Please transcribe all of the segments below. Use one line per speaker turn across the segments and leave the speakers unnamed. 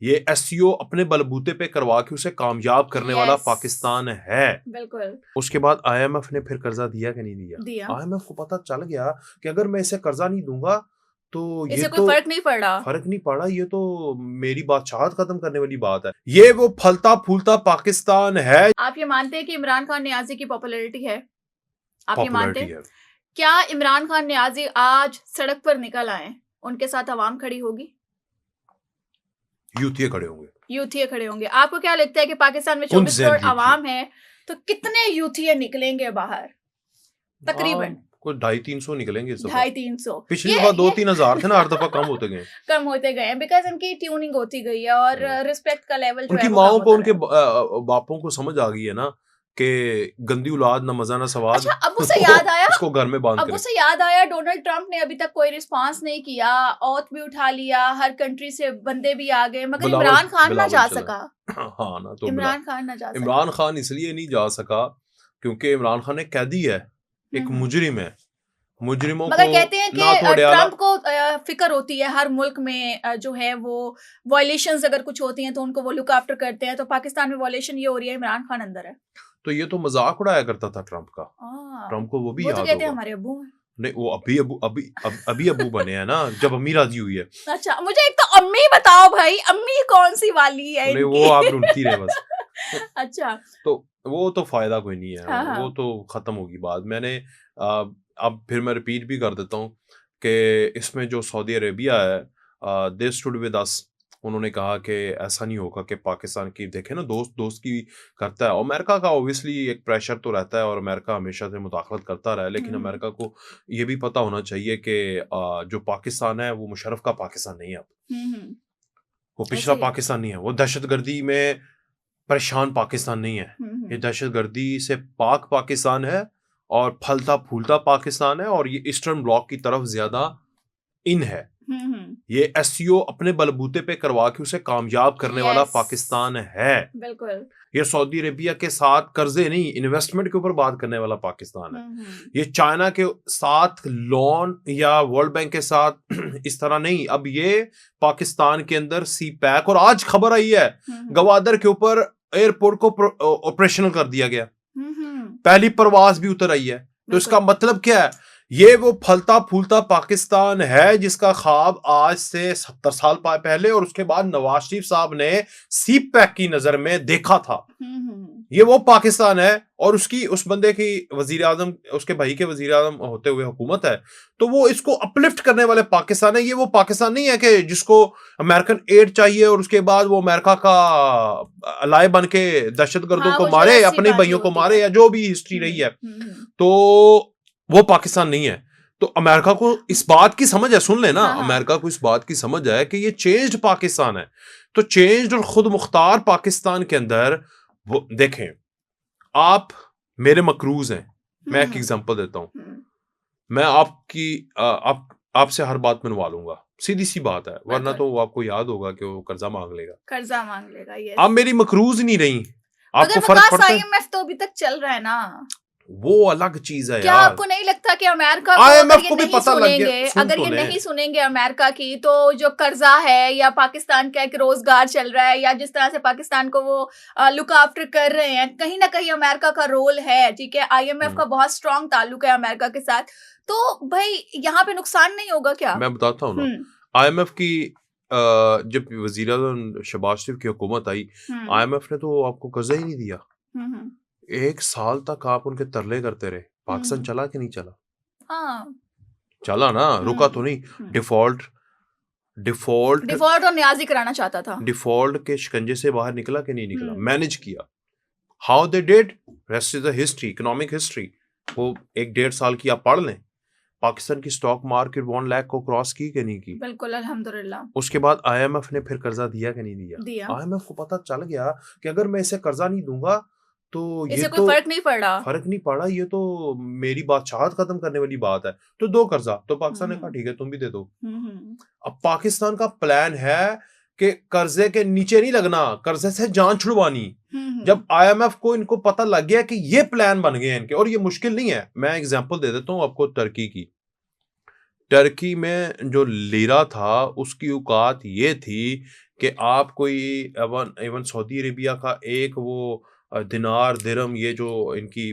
ये एसईओ अपने बलबूते पे करवा के उसे कामयाब करने वाला
यस
पाकिस्तान है।
बिल्कुल
उसके बाद आईएमएफ ने फिर कर्जा दिया कि नहीं दिया?
दिया,
आईएमएफ को पता चल गया कि अगर मैं इसे कर्जा नहीं दूंगा तो ये
इससे कोई
तो
फर्क नहीं पड़ रहा।
फर्क नहीं पड़ा, ये तो मेरी बादशाहत खत्म करने वाली बात है। ये वो फलता फूलता पाकिस्तान है।
आप ये मानते हैं कि इमरान खान नियाजी की पॉपुलैरिटी है? आप ये मानते
पॉपुलैरिटी
हैं?
है।
क्या इमरान खान नियाजी आज सड़क पर निकल आए, उनके साथ आवाम खड़ी होगी?
यूथिये खड़े होंगे।
यूथिये खड़े होंगे। आपको क्या लगता है कि पाकिस्तान में
कौन
24
सी
करोड़
यूथिये?
आवाम है, तो कितने यूथिये निकलेंगे बाहर? तकरीबन
कोई 250-300 निकलेंगे इस दफा।
250-300।
पिछली
ये
बार
ये
2-3 हजार थे ना, हर दफा कम होते गए।
कम होते गए हैं बिकॉज इनकी ट्यूनिंग होती गई है और रिस्पेक्ट का लेवल जो
उनकी
है वो
माओ
कम
को,
होता
उनके
रहा।
बापों को समझ आ गई है ना कि गंदी औलाद ना मजा ना सवाद।
अच्छा, अबू से याद आया,
इसको घर में बांध
अबू
के
से याद आया, डोनाल्ड ट्रंप ने अभी तक कोई रिस्पांस नहीं किया, औत भी उठा लिया, हर कंट्री से बंदे भी आ गए, मगर इमरान खान ना जा सका।
हाँ ना, तो
इमरान खान ना जा सका।
इमरान खान इसलिए नहीं जा सका क्योंकि इमरान खान एक कैदी है, एक मुजरिम है। मुजरिमों
मगर
को
कहते हैं
ना
कि
तो अडयाला।
ट्रंप को फिक्र होती है हर मुल्क में जो है वो वायलेशंस अगर कुछ होती हैं तो उनको वो लुक आफ्टर करते हैं, तो पाकिस्तान में वायलेशन ये हो रही है, इमरान खान अंदर है।
तो ये तो मजाक उड़ाया करता था ट्रंप का। ट्रंप को वो भी
वो तो
याद
कहते हैं
होगा।
हमारे अब्बू हैं।
नहीं, वो अभी अबू बने हैं ना, जब अम्मी राजी हुई है।
अच्छा, मुझे एक तो अम्मी बताओ भाई, अम्मी कौन सी वाली है
नहीं,
इनकी?
वो आप ढूंढती रहे बस।
अच्छा,
तो वो तो फायदा कोई नहीं है।
हाँ
वो
हाँ,
तो खत्म होगी बात। मैंने अब फिर मैं रिपीट भी कर देता हूँ कि इसमें जो सऊदी अरेबिया है, दे स्टूड विद अस। उन्होंने कहा कि ऐसा नहीं होगा कि पाकिस्तान की, देखे ना, दोस्त दोस्त की करता है। अमेरिका का ऑब्वियसली एक प्रेशर तो रहता है और अमेरिका हमेशा से मुदाखलत करता रहा है, लेकिन अमेरिका को ये भी पता होना चाहिए कि जो पाकिस्तान है वो मुशर्रफ का पाकिस्तान नहीं है अब। वो पिछला
ऐसे ही।
पाकिस्तान नहीं है। वो दहशतगर्दी में परेशान पाकिस्तान नहीं है। ये दहशतगर्दी से पाक पाकिस्तान है और फलता फूलता पाकिस्तान है, और ये ईस्टर्न ब्लॉक की तरफ ज्यादा इन है। ये एसईओ अपने बलबूते पे करवा के उसे कामयाब करने वाला
यस
पाकिस्तान है।
बिल्कुल।
ये सऊदी अरेबिया के साथ कर्जे नहीं, इन्वेस्टमेंट के ऊपर बात करने वाला पाकिस्तान है। ये चाइना के साथ लोन या वर्ल्ड बैंक के साथ इस तरह नहीं। अब ये पाकिस्तान के अंदर सी पैक, और आज खबर आई है गवादर के ऊपर एयरपोर्ट को ऑपरेशनल कर दिया गया। पहली परवाज भी उतर आई है। तो इसका मतलब क्या है? ये वो फलता फूलता पाकिस्तान है जिसका ख्वाब आज से 70 साल पहले और उसके बाद नवाज शरीफ साहब ने सी पैक की नजर में देखा था। ये वो पाकिस्तान है, और उसकी, उस बंदे की वजीर आजम, उसके भाई के वजीर आजम होते हुए हुकूमत है, तो वो इसको अपलिफ्ट करने वाले पाकिस्तान है। ये वो पाकिस्तान नहीं है कि जिसको अमेरिकन एड चाहिए और उसके बाद वो अमेरिका का अलाय बन के दहशतगर्दों को मारे, अपने भाइयों को मारे, या जो भी हिस्ट्री रही है। तो वो पाकिस्तान नहीं है। तो अमेरिका को इस बात की समझ है, सुन लेना, अमेरिका को इस बात की समझ है कि ये चेंज्ड पाकिस्तान है। तो चेंज्ड और खुद मुख्तार पाकिस्तान के अंदर वो देखें, आप मेरे मकरूज हैं। मैं एक एग्जांपल देता हूं। मैं आपसे हर बात मनवा लूंगा, सीधी सी बात है, वरना तो आपको याद होगा कि वो कर्जा मांग लेगा।
यस।
आप मेरी मकरूज नहीं रही, आपको फर्क पड़ता है?
आईएमएफ तो अभी तक चल रहा है ना,
वो अलग चीज है
क्या
यार।
आपको नहीं लगता कि अमेरिका को
आईएमएफ को भी पता लग गया।
अगर ये नहीं सुनेंगे अमेरिका की, तो जो कर्जा है या पाकिस्तान का एक रोजगार चल रहा है या जिस तरह से पाकिस्तान को वो लुक आफ्टर कर रहे हैं, कहीं ना कहीं अमेरिका का रोल है। ठीक है, आईएमएफ का बहुत स्ट्रांग ताल्लुक है अमेरिका के साथ, तो भाई यहाँ पे नुकसान नहीं होगा क्या? मैं
बताता हूँ ना, आईएमएफ की जब वजीर आज़म शहबाज शरीफ की हुकूमत आई, आईएमएफ ने तो आपको कर्जा ही नहीं दिया। 1 साल तक आप उनके तरले करते रहे। पाकिस्तान चला कि नहीं चला? चला ना, रुका तो नहीं। डिफॉल्ट
और न्याजी कराना चाहता था।
डिफॉल्ट के शिकंजे से बाहर निकला कि नहीं निकला? मैनेज किया। How they did, rest is the history, economic history. वो 1-1.5 साल की आप पढ़ लें। पाकिस्तान की स्टॉक मार्केट 1 लाख को क्रॉस की कि नहीं की?
बिल्कुल, अल्हम्दुलिल्लाह।
उसके बाद आईएमएफ ने फिर कर्जा दिया कि नहीं दिया? आईएमएफ को पता चल गया कि अगर मैं इसे कर्जा नहीं दूंगा तो ये
कोई फर्क नहीं पड़ रहा।
ये तो मेरी बादशाहत खत्म करने वाली बात है, तो दो कर्जा। तो पाकिस्तान ने कहा ठीक है, तुम भी दे दो। अब पाकिस्तान का प्लान है कि कर्जे के नीचे नहीं लगना, कर्जे से जान छुड़वानी। जब आईएमएफ को इनको पता लग गया कि ये प्लान बन गए इनके, और ये मुश्किल नहीं है। मैं एग्जांपल दे देता हूँ आपको तुर्की की। टर्की में जो लीरा था उसकी औकात ये थी कि आप कोई इवन सऊदी अरेबिया का एक वो दिनार दिरहम, ये जो इनकी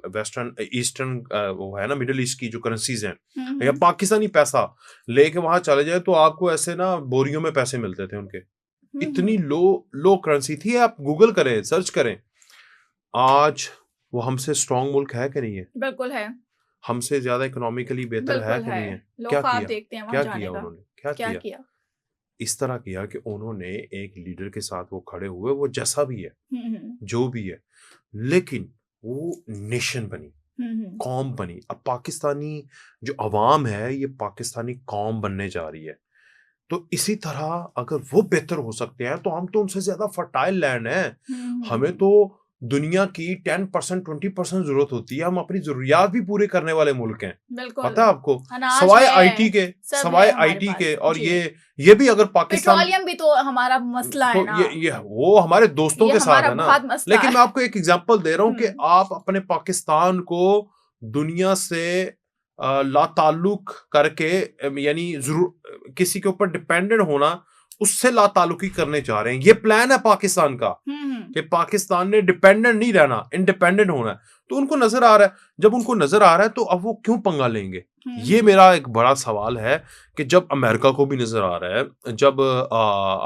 वेस्टर्न ईस्टर्न वो है ना, मिडिल ईस्ट की जो करेंसीज हैं, या पाकिस्तानी पैसा लेके वहां चले जाए तो आपको ऐसे ना बोरियों में पैसे मिलते थे उनके। इतनी लो करेंसी थी। आप गूगल करें, सर्च करें। आज वो हमसे स्ट्रांग मुल्क है कि नहीं है?
बिल्कुल है,
हमसे ज्यादा इकोनॉमिकली बेहतर है
बिल्कुल
कि नहीं है?
है। लोग
क्या
ख्वाब
किया?
देखते हैं
क्या
वहां जाने
किया
का।
उन्होंने? क्या
क्या
किया?
किया?
इस तरह किया कि उन्होंने एक लीडर के साथ वो खड़े हुए, वो जैसा भी है, जो भी है, लेकिन वो नेशन बनी, कौम बनी। अब पाकिस्तानी जो अवाम है, ये पाकिस्तानी कौम बनने जा रही है। तो इसी तरह अगर वो बेहतर हो सकते हैं तो हम तो उनसे ज्यादा फर्टाइल लैंड है। हमें तो दुनिया की 10% 20% जरूरत होती है। हम अपनी जरूरियात भी पूरे करने वाले मुल्क हैं,
बिल्कुल।
पता है आपको,
अनाज
सवाए
है,
आईटी के,
सब
सवाए
है हमारे
आईटी
पास।
के। और
जी।
ये भी अगर पाकिस्तान,
पेट्रोलियम भी तो हमारा मसला है
तो
ना,
ये वो हमारे दोस्तों
ये
के साथ
हमारा
है ना।
बहुत मसला
लेकिन
है।
मैं आपको एक एग्जांपल दे रहा हूं कि
हम्म,
आप अपने पाकिस्तान को दुनिया से लाताल्लुक करके, यानी जरूर किसी के ऊपर डिपेंडेंट होना, उससे लाताल्लुकी करने जा रहे हैं। ये प्लान है पाकिस्तान का कि पाकिस्तान ने डिपेंडेंट नहीं रहना, इंडिपेंडेंट होना है। तो उनको नजर आ रहा है, जब उनको नजर आ रहा है तो अब वो क्यों पंगा लेंगे? ये मेरा एक बड़ा सवाल है कि जब अमेरिका को भी नजर आ रहा है, जब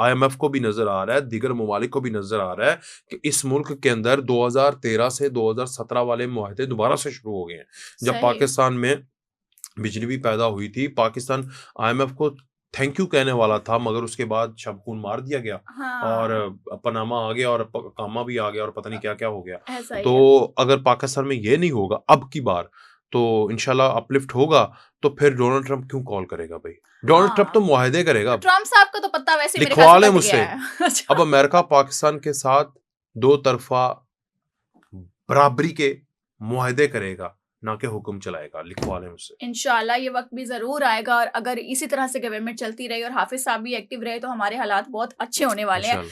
IMF को भी नजर आ रहा है, दीगर ममालिक को भी नजर आ रहा है कि इस मुल्क के अंदर 2013 से 2017 वाले मुआहदे दोबारा से शुरू हो गए हैं। जब
सही।
पाकिस्तान में बिजली भी पैदा हुई थी, पाकिस्तान IMF को थैंक यू कहने वाला था, मगर उसके बाद शबखून मार दिया गया और
हाँ,
पनामा आ गया और कामा भी आ गया और पता नहीं क्या क्या हो गया।
ऐसा ही
तो
है।
अगर पाकिस्तान में ये नहीं होगा अब की बार, तो इंशाल्लाह अपलिफ्ट होगा। तो फिर डोनाल्ड ट्रंप क्यों कॉल करेगा भाई? डोनाल्ड ट्रंप तो
हाँ,
मुआहदे करेगा। अब
ट्रम्प साहब का तो पत्ता वैसे मेरे ख्याल
लिखवा
से
ले
कट
मुझसे।
गया है। अच्छा।
अब अमेरिका पाकिस्तान के साथ दो तरफा बराबरी के मुआहदे करेगा, ना कि हुक्म चलाएगा। लिखवा ले मुझसे।
इंशाल्लाह ये वक्त भी जरूर आएगा, और अगर इसी तरह से गवर्नमेंट चलती रही और हाफिज साहब भी एक्टिव रहे तो हमारे हालात बहुत अच्छे होने वाले हैं।
इंशाल्लाह।